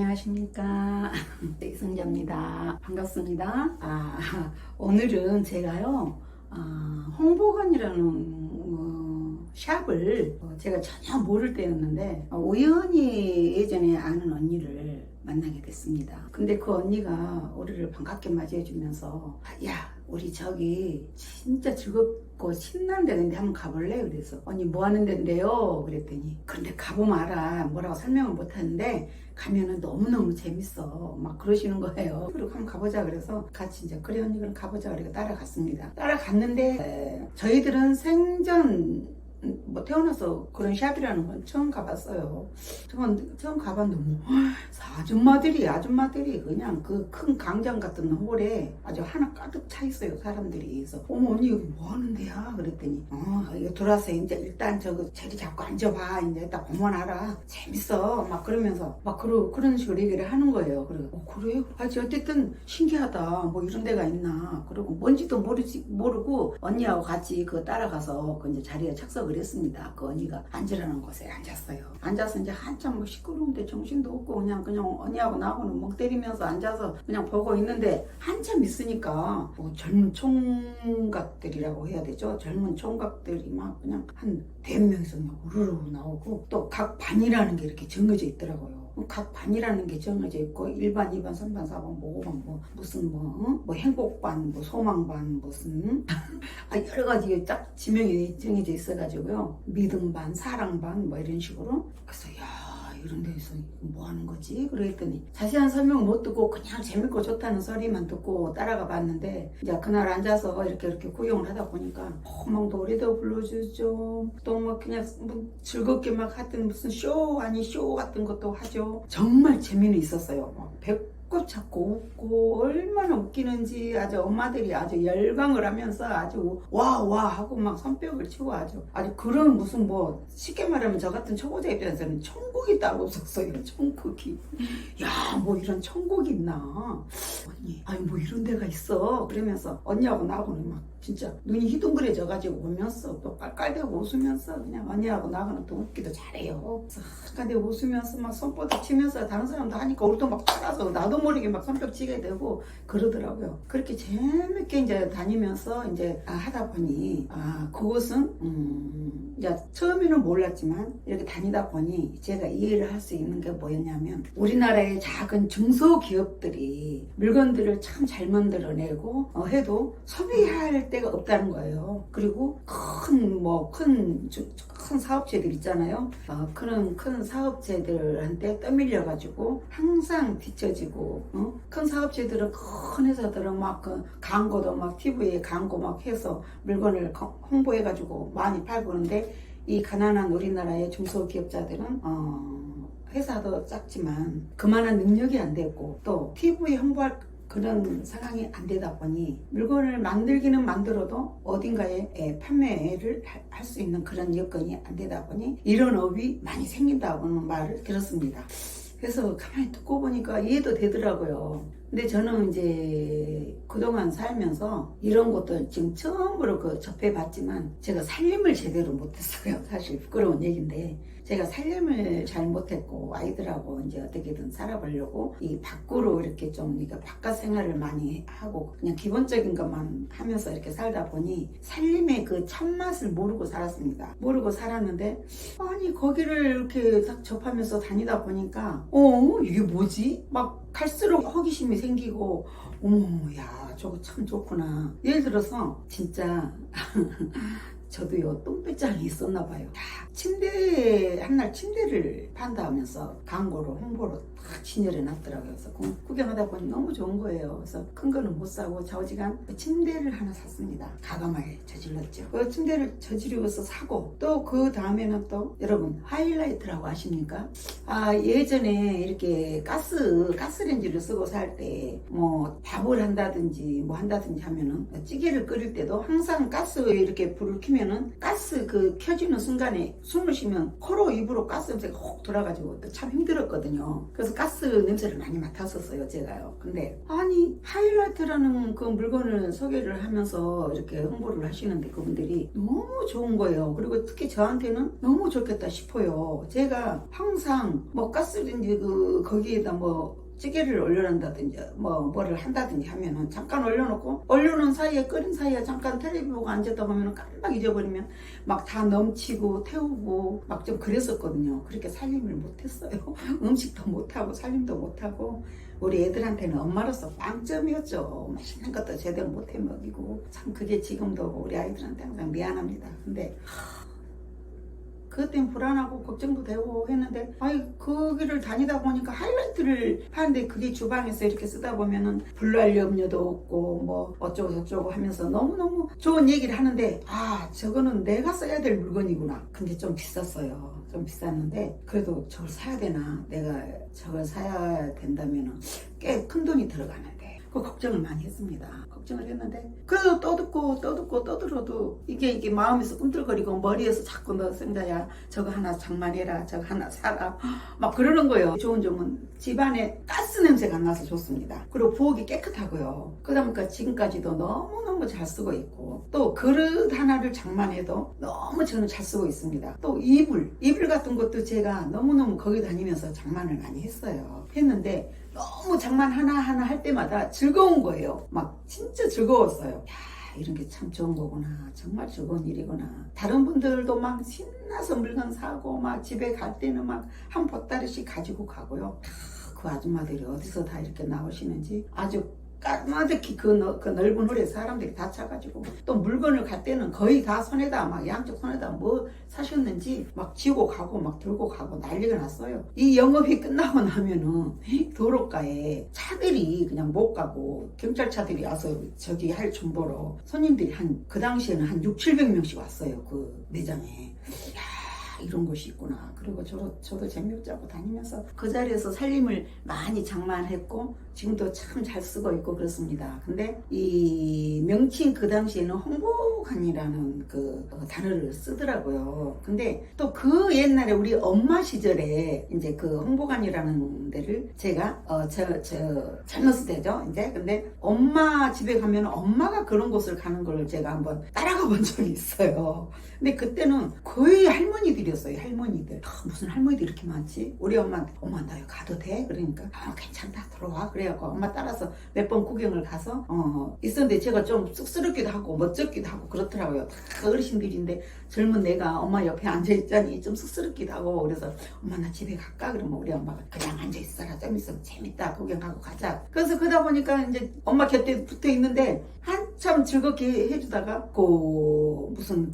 안녕하십니까. 이승자입니다. 반갑습니다. 오늘은 제가요, 홍보관이라는 샵을 제가 전혀 모를 때였는데 우연히 예전에 아는 언니를 만나게 됐습니다. 근데 그 언니가 우리를 반갑게 맞이해주면서 야, 우리 저기 진짜 즐겁고 신나는 데인데 한번 가볼래? 그래서 언니 뭐 하는 데인데요? 그랬더니 근데 가보면 알아. 뭐라고 설명을 못하는데 가면은 너무너무 재밌어. 막 그러시는 거예요. 그리고 한번 가보자 그래서 같이 이제 그래 언니 그럼 가보자 그래서 따라갔습니다. 따라갔는데 저희들은 생전 태어나서 그런 샵이라는 건 처음 가봤어요. 처음 가봤는데 아줌마들이 그냥 그 큰 강장 같은 홀에 아주 하나 가득 차 있어요. 사람들이. 그래서 어머 언니 여기 뭐 하는 데야? 그랬더니 이거 들어와서 이제 일단 저거 자리 잡고 앉아봐. 이제 딱 보면 알아. 재밌어. 막 그러면서 막 그런 식으로 얘기를 하는 거예요. 그리고 그래요? 어쨌든 신기하다. 뭐 이런 데가 있나. 그리고 뭔지도 모르고 언니하고 같이 그 따라가서 그 이제 자리에 착석을 했습니다. 그 언니가 앉으라는 곳에 앉았어요. 앉아서 이제 한참 뭐 시끄러운데 정신도 없고 그냥 언니하고 나하고는 멍 때리면서 앉아서 그냥 보고 있는데 한참 있으니까 뭐 젊은 총각들이라고 해야 되죠. 젊은 총각들이 막 그냥 한 100명에서 그냥 우르르 나오고 또 각 반이라는 게 이렇게 정해져 있더라고요. 각 반이라는 게 정해져 있고 1반, 2반, 3반, 4반, 뭐 5반 무슨 행복반, 소망반 무슨 여러 가지 딱 지명이 정해져 있어가지고요. 믿음반, 사랑반 뭐 이런 식으로. 그래서 이런 데서 뭐 하는 거지? 그랬더니 자세한 설명 못 듣고 그냥 재밌고 좋다는 소리만 듣고 따라가 봤는데 이제 그날 앉아서 이렇게 구경을 하다 보니까 막 노래도 불러주죠. 또 막 그냥 즐겁게 막 하여튼 무슨 쇼 같은 것도 하죠. 정말 재미는 있었어요. 막 배꼽 잡고 웃고 얼마나 웃기는지 아주 엄마들이 아주 열광을 하면서 아주 와 하고 막 손뼉을 치고 아주 그런 무슨 뭐 쉽게 말하면 저 같은 초보자 입장에서는 천국이 따로 없었어요. 천국이. 뭐 이런 천국이 있나 언니 뭐 이런 데가 있어. 그러면서 언니하고 나하고는 막 진짜 눈이 희둥그레져 가지고 오면서 또 깔깔대고 웃으면서 그냥 언니하고 나하고는 또 웃기도 잘해요. 근데 웃으면서 막 손바닥 치면서 다른 사람도 하니까 우리도 막 따라서 나도 모르게 막 손뼉 치게 되고 그러더라고요. 그렇게 재밌게 이제 다니면서 이제 하다 보니 그곳은 이제 처음에는 몰랐지만 이렇게 다니다 보니 제가 이해를 할 수 있는 게 뭐였냐면 우리나라의 작은 중소기업들이 물건들을 참 잘 만들어내고 해도 소비할 데가 없다는 거예요. 그리고 큰 사업체들 있잖아요. 큰 사업체들한테 떠밀려 가지고 항상 뒤처지고 큰 사업체들은 큰 회사들은 막 광고도 막 TV에 광고 막 해서 물건을 홍보해 가지고 많이 팔고 그러는데 이 가난한 우리나라의 중소기업자들은 회사도 작지만 그만한 능력이 안 되고 또 TV에 홍보할 그런 상황이 안 되다 보니 물건을 만들기는 만들어도 어딘가에 판매를 할 수 있는 그런 여건이 안 되다 보니 이런 업이 많이 생긴다고는 말을 들었습니다. 그래서 가만히 듣고 보니까 이해도 되더라고요. 근데 저는 이제 그동안 살면서 이런 것도 지금 처음으로 접해봤지만 제가 살림을 제대로 못했어요. 사실 부끄러운 얘기인데 제가 살림을 잘 못했고 아이들하고 이제 어떻게든 살아보려고 이 밖으로 이렇게 좀 바깥 생활을 많이 하고 그냥 기본적인 것만 하면서 이렇게 살다 보니 살림의 그 참맛을 모르고 살았습니다. 모르고 살았는데 거기를 이렇게 딱 접하면서 다니다 보니까 이게 뭐지? 막 갈수록 호기심이 생기고 저거 참 좋구나. 예를 들어서 진짜 저도요 똥배짱이 있었나 봐요. 한날 침대를 판다 하면서 광고로 홍보로 딱 진열해 놨더라고요. 그래서 구경하다 보니 너무 좋은 거예요. 그래서 큰 거는 못 사고 좌우지간 침대를 하나 샀습니다. 가감하게 저질렀죠. 그 침대를 저지르고서 사고 또 그 다음에는 또 여러분 하이라이트라고 아십니까? 예전에 이렇게 가스레인지를 쓰고 살 때 뭐 밥을 한다든지 뭐 한다든지 하면은 찌개를 끓일 때도 항상 가스에 이렇게 불을 켜면 하면은 가스 그 켜지는 순간에 숨을 쉬면 코로 입으로 가스 냄새가 혹 돌아가지고 참 힘들었거든요. 그래서 가스 냄새를 많이 맡았었어요, 제가요. 근데 아니 하이라이트라는 그 물건을 소개를 하면서 이렇게 홍보를 하시는데 그분들이 너무 좋은 거예요. 그리고 특히 저한테는 너무 좋겠다 싶어요. 제가 항상 뭐 가스든지 그 거기에다 뭐 찌개를 올려놓는다든지 뭐를 한다든지 하면은 잠깐 올려놓고 올려놓은 사이에 끓인 사이에 잠깐 텔레비 보고 앉았다 보면은 깜빡 잊어버리면 막 다 넘치고 태우고 막 좀 그랬었거든요. 그렇게 살림을 못했어요. 음식도 못하고 살림도 못하고 우리 애들한테는 엄마로서 빵점이었죠. 맛있는 것도 제대로 못해 먹이고 참 그게 지금도 우리 아이들한테 항상 미안합니다. 근데 그것 때문에 불안하고 걱정도 되고 했는데 아이 그 길을 다니다 보니까 하이라이트를 하는데 그게 주방에서 이렇게 쓰다 보면은 불날 염려도 없고 뭐 어쩌고 저쩌고 하면서 너무너무 좋은 얘기를 하는데 아 저거는 내가 써야 될 물건이구나. 근데 좀 비쌌어요. 좀 비쌌는데 그래도 저걸 사야 되나, 내가 저걸 사야 된다면은 꽤 큰 돈이 들어가는데 그 걱정을 많이 했습니다. 걱정을 했는데 그래도 떠들어도 이게 마음에서 꿈틀거리고 머리에서 자꾸 너 생자야 저거 하나 장만해라, 저거 하나 사라 막 그러는 거예요. 좋은 점은 집안에 가스 냄새가 안 나서 좋습니다. 그리고 부엌이 깨끗하고요. 그러다 보니까 지금까지도 너무너무 잘 쓰고 있고 또 그릇 하나를 장만해도 너무 저는 잘 쓰고 있습니다. 또 이불 같은 것도 제가 너무너무 거기 다니면서 장만을 많이 했는데 너무 장만 하나하나 할 때마다 즐거운 거예요. 막 진짜 즐거웠어요. 야, 이런 게 참 좋은 거구나. 정말 즐거운 일이구나. 다른 분들도 막 신나서 물건 사고 막 집에 갈 때는 막 한 보따리씩 가지고 가고요. 그 아줌마들이 어디서 다 이렇게 나오시는지 아주 까마득히 그 넓은 홀에 사람들이 다 차가지고 또 물건을 갈 때는 거의 다 손에다 막 양쪽 손에다 뭐 사셨는지 막 지고 가고 막 들고 가고 난리가 났어요. 이 영업이 끝나고 나면은 도로가에 차들이 그냥 못 가고 경찰차들이 와서 저기 할 정도로 손님들이 그 당시에는 한 600~700명씩 왔어요. 그 매장에. 이런 곳이 있구나. 그리고 저도 재미없자고 다니면서 그 자리에서 살림을 많이 장만했고 지금도 참 잘 쓰고 있고 그렇습니다. 근데 이 명칭 그 당시에는 홍보관이라는 그 단어를 쓰더라고요. 근데 또 그 옛날에 우리 엄마 시절에 이제 그 홍보관이라는 데를 제가 젊었을 때죠. 이제 근데 엄마 집에 가면 엄마가 그런 곳을 가는 걸 제가 한번 따라가 본 적이 있어요. 근데 그때는 거의 할머니들이었어요. 할머니들. 무슨 할머니들이 이렇게 많지? 우리 엄마한테 엄마 나 여기 가도 돼? 그러니까 괜찮다 들어와. 그래갖고 엄마 따라서 몇 번 구경을 가서 있었는데 제가 좀 쑥스럽기도 하고 멋쩍기도 하고 그렇더라고요. 다 어르신들인데 젊은 내가 엄마 옆에 앉아있자니 좀 쑥스럽기도 하고 그래서 엄마 나 집에 갈까? 그러면 우리 엄마가 그냥 앉아있어라. 좀 있으면 재밌다. 구경하고 가자. 그래서 그러다 보니까 이제 엄마 곁에 붙어 있는데 한참 즐겁게 해주다가 무슨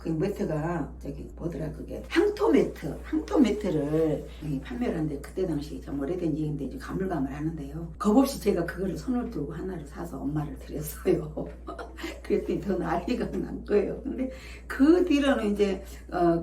매트가 뭐더라 그게 항토 매트를 판매를 하는데 그때 당시 좀 오래된 얘기인데 이제 가물가물 하는데요. 겁없이 제가 그거를 손을 들고 하나를 사서 엄마를 드렸어요. 그랬더니 더 난리가 난 거예요. 근데 그 뒤로는 이제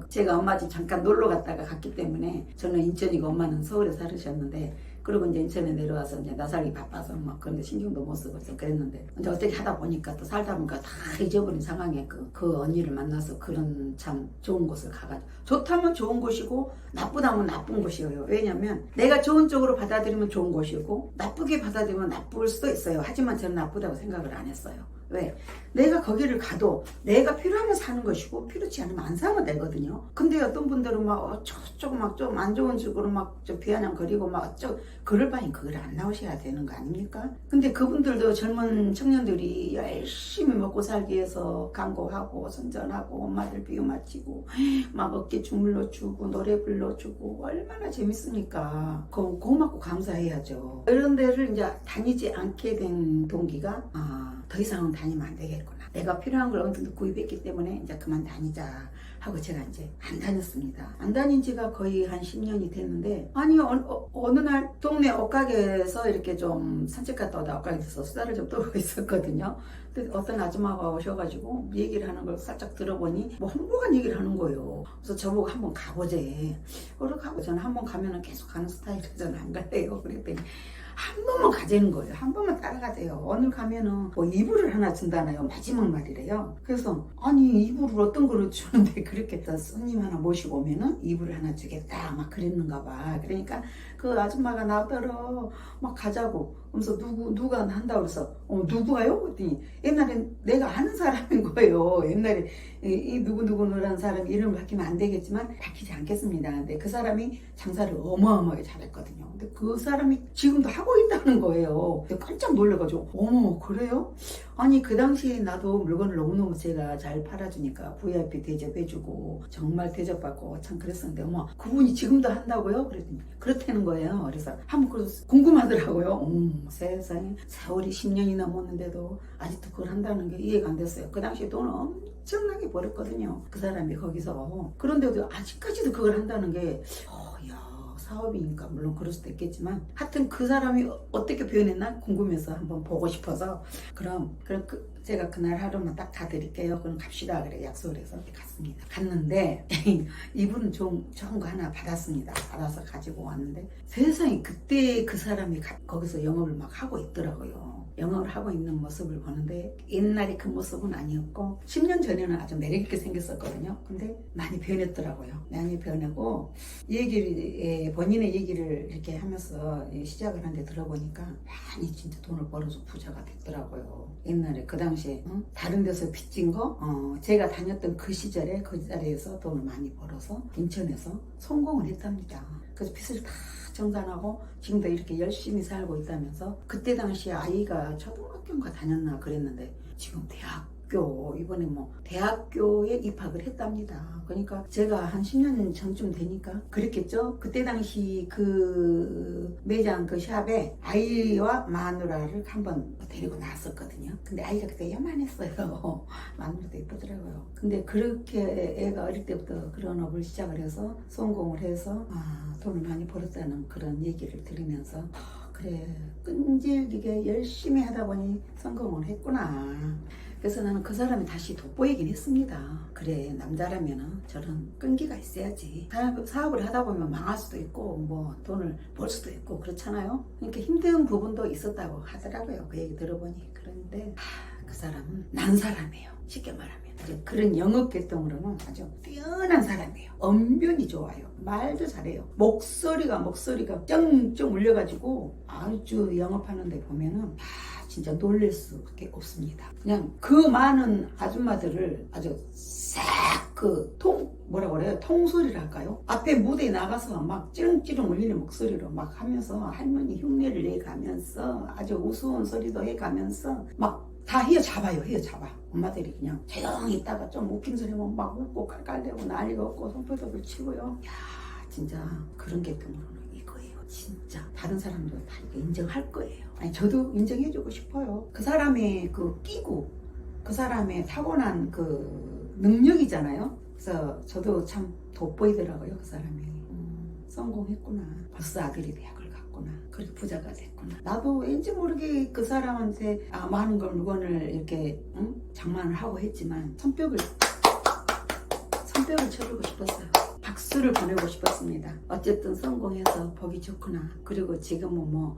제가 엄마 집 잠깐 놀러 갔다가 갔기 때문에 저는 인천이고 엄마는 서울에 살으셨는데 그리고 이제 인천에 내려와서 이제 나 살기 바빠서 막 그런데 신경도 못 쓰고 좀 그랬는데 이제 어떻게 하다 보니까 또 살다 보니까 다 잊어버린 상황에 그 언니를 만나서 그런 참 좋은 곳을 가가지고 좋다면 좋은 곳이고 나쁘다면 나쁜 곳이에요. 왜냐면 내가 좋은 쪽으로 받아들이면 좋은 곳이고 나쁘게 받아들이면 나쁠 수도 있어요. 하지만 저는 나쁘다고 생각을 안 했어요. 왜? 내가 거기를 가도 내가 필요하면 사는 것이고 필요치 않으면 안 사면 되거든요. 근데 어떤 분들은 막 어쩌고 막 좀 안 좋은 쪽으로 막 좀 비아냥거리고 막 어쩌고 그럴 바엔 그걸 안 나오셔야 되는 거 아닙니까? 근데 그분들도 젊은 청년들이 열심히 먹고 살기 위해서 광고하고 선전하고 엄마들 비유 맞히고 막 어깨 주물러 주고 노래 불러주고 얼마나 재밌으니까 고맙고 감사해야죠. 이런 데를 이제 다니지 않게 된 동기가 더 이상은 다니면 안 되겠구나. 내가 필요한 걸 어느 정도 구입했기 때문에 이제 그만 다니자 하고 제가 이제 안 다녔습니다. 안 다닌 지가 거의 한 10년이 됐는데 아니 어느 날 동네 옷가게에서 이렇게 좀 산책 갔다 오다 옷가게에서 수다를 좀 떨고 있었거든요. 근데 어떤 아줌마가 오셔가지고 얘기를 하는 걸 살짝 들어보니 뭐 홍보관 얘기를 하는 거예요. 그래서 저보고 한번 가보재. 그러고 저는 한번 가면은 계속 가는 스타일이라 저는 안 갈래요. 그랬더니 한 번만 가재는 거예요. 한 번만 따라가재요. 오늘 가면은 뭐 이불을 하나 준다나요? 마지막 말이래요. 그래서 아니 이불을 어떤 거를 주는데 그렇게 손님 하나 모시고 오면은 이불을 하나 주겠다 막 그랬는가 봐. 그러니까 그 아줌마가 나더러 막 가자고. 그래서 누가 한다고 그래서 누구가요? 그랬더니 옛날엔 내가 아는 사람인 거예요. 옛날에 이 누구누구라는 사람 이름을 밝히면 안 되겠지만 밝히지 않겠습니다. 근데 그 사람이 장사를 어마어마하게 잘했거든요. 근데 그 사람이 지금도 하고 있다는 거예요. 근데 깜짝 놀라가지고 어머 그래요? 아니 그 당시에 나도 물건을 너무너무 제가 잘 팔아주니까 VIP 대접해주고 정말 대접받고 참 그랬었는데 어머 그분이 지금도 한다고요? 그랬더니 그렇다는 거예요. 그래서 한번 궁금하더라고요. 세상에 세월이 10년이 넘었는데도 아직도 그걸 한다는 게 이해가 안 됐어요. 그 당시에 돈을 엄청나게 벌었거든요. 그 사람이 거기서. 그런데도 아직까지도 그걸 한다는 게 사업이니까 물론 그럴 수도 있겠지만 하여튼 그 사람이 어떻게 표현했나 궁금해서 한번 보고 싶어서 그럼 제가 그날 하루만 딱 가드릴게요. 그럼 갑시다. 그래 약속을 해서 갔습니다. 갔는데 이분은 좋은 거 하나 받았습니다. 받아서 가지고 왔는데 세상에 그때 그 사람이 거기서 영업을 막 하고 있더라고요. 영업을 하고 있는 모습을 보는데 옛날에 그 모습은 아니었고 10년 전에는 아주 매력있게 생겼었거든요. 근데 많이 변했더라고요. 많이 변하고 본인의 얘기를 이렇게 하면서 시작을 하는데 들어보니까 많이 진짜 돈을 벌어서 부자가 됐더라고요. 옛날에 그 당시에 다른 데서 빚진 거 제가 다녔던 그 시절에 그 자리에서 돈을 많이 벌어서 인천에서 성공을 했답니다. 그래서 빚을 다 정산하고 지금도 이렇게 열심히 살고 있다면서 그때 당시에 아이가 초등학교인가 다녔나 그랬는데 지금 이번에 대학교에 입학을 했답니다. 그러니까 제가 한 10년 전쯤 되니까 그랬겠죠? 그때 당시 그 매장 그 샵에 아이와 마누라를 한번 데리고 나왔었거든요. 근데 아이가 그때 요만했어요. 마누라도 예쁘더라고요. 근데 그렇게 애가 어릴 때부터 그런 업을 시작을 해서 성공을 해서 돈을 많이 벌었다는 그런 얘기를 들으면서 그래 끈질기게 열심히 하다 보니 성공을 했구나. 그래서 나는 그 사람이 다시 돋보이긴 했습니다. 그래 남자라면 저런 끈기가 있어야지. 사업을 하다 보면 망할 수도 있고 뭐 돈을 벌 수도 있고 그렇잖아요. 그러니까 힘든 부분도 있었다고 하더라고요. 그 얘기 들어보니. 그런데 그 사람은 난 사람이에요. 쉽게 말하면. 그런 영업 계통으로는 아주 뛰어난 사람이에요. 언변이 좋아요. 말도 잘해요. 목소리가 쩡쩡 울려가지고 아주 영업하는데 보면은 진짜 놀랄 수밖에 없습니다. 그냥 그 많은 아줌마들을 아주 싹 통소리를 할까요? 앞에 무대에 나가서 막 찌릉찌릉 울리는 목소리로 막 하면서 할머니 흉내를 내가면서 아주 우스운 소리도 해가면서 막 다 휘어잡아요. 엄마들이 그냥 조용히 있다가 좀 웃긴 소리 하면 막 웃고 깔깔대고 난리가 없고 손바닥을 치고요. 진짜 그런 게 때문에 이거예요. 진짜 다른 사람도 다 이거 인정할 거예요. 아니 저도 인정해주고 싶어요. 그 사람의 그 끼고 그 사람의 타고난 그 능력이잖아요. 그래서 저도 참 돋보이더라고요. 그 사람이 성공했구나. 벌써 아들이 대학을 갔구나. 그리고 부자가 됐구나. 나도 왠지 모르게 그 사람한테 많은 물건을 이렇게 장만을 하고 했지만 손뼉을 쳐주고 싶었어요. 박수를 보내고 싶었습니다. 어쨌든 성공해서 보기 좋구나. 그리고 지금은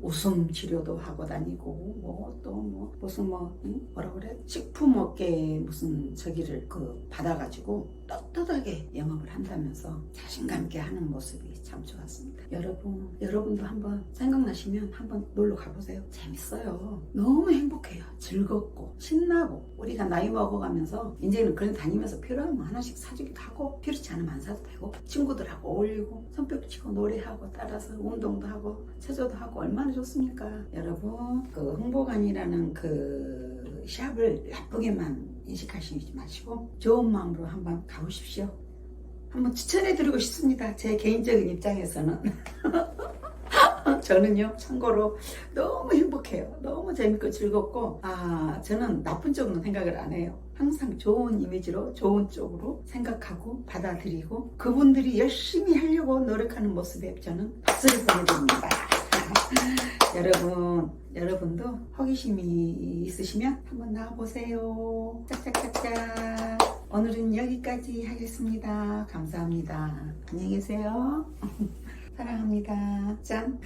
웃음 치료도 하고 다니고 무슨 뭐라 그래? 식품업계 무슨 저기를 받아가지고 떳떳하게 영업을 한다면서 자신감 있게 하는 모습이 참 좋았습니다. 여러분도 한번 생각나시면 한번 놀러 가보세요. 재밌어요. 너무 행복해요. 즐겁고 신나고 우리가 나이 먹어가면서 이제는 그런 다니면서 필요하면 하나씩 사주기도 하고 필요치 않으면 안 사도 되고 친구들하고 어울리고 손뼉 치고 노래하고 따라서 운동도 하고 체조도 하고 얼마나 좋습니까? 여러분 그 홍보관이라는 그 샵을 나쁘게만 인식하시지 마시고 좋은 마음으로 한번 가보십시오. 한번 추천해드리고 싶습니다. 제 개인적인 입장에서는 저는요 참고로 너무 행복해요. 너무 재밌고 즐겁고 저는 나쁜 쪽은 생각을 안 해요. 항상 좋은 이미지로 좋은 쪽으로 생각하고 받아들이고 그분들이 열심히 하려고 노력하는 모습에 저는 박수를 보내드립니다. 여러분도 호기심이 있으시면 한번 나와보세요. 짝짝짝짝. 오늘은 여기까지 하겠습니다. 감사합니다. 안녕히 계세요. 사랑합니다. 짠.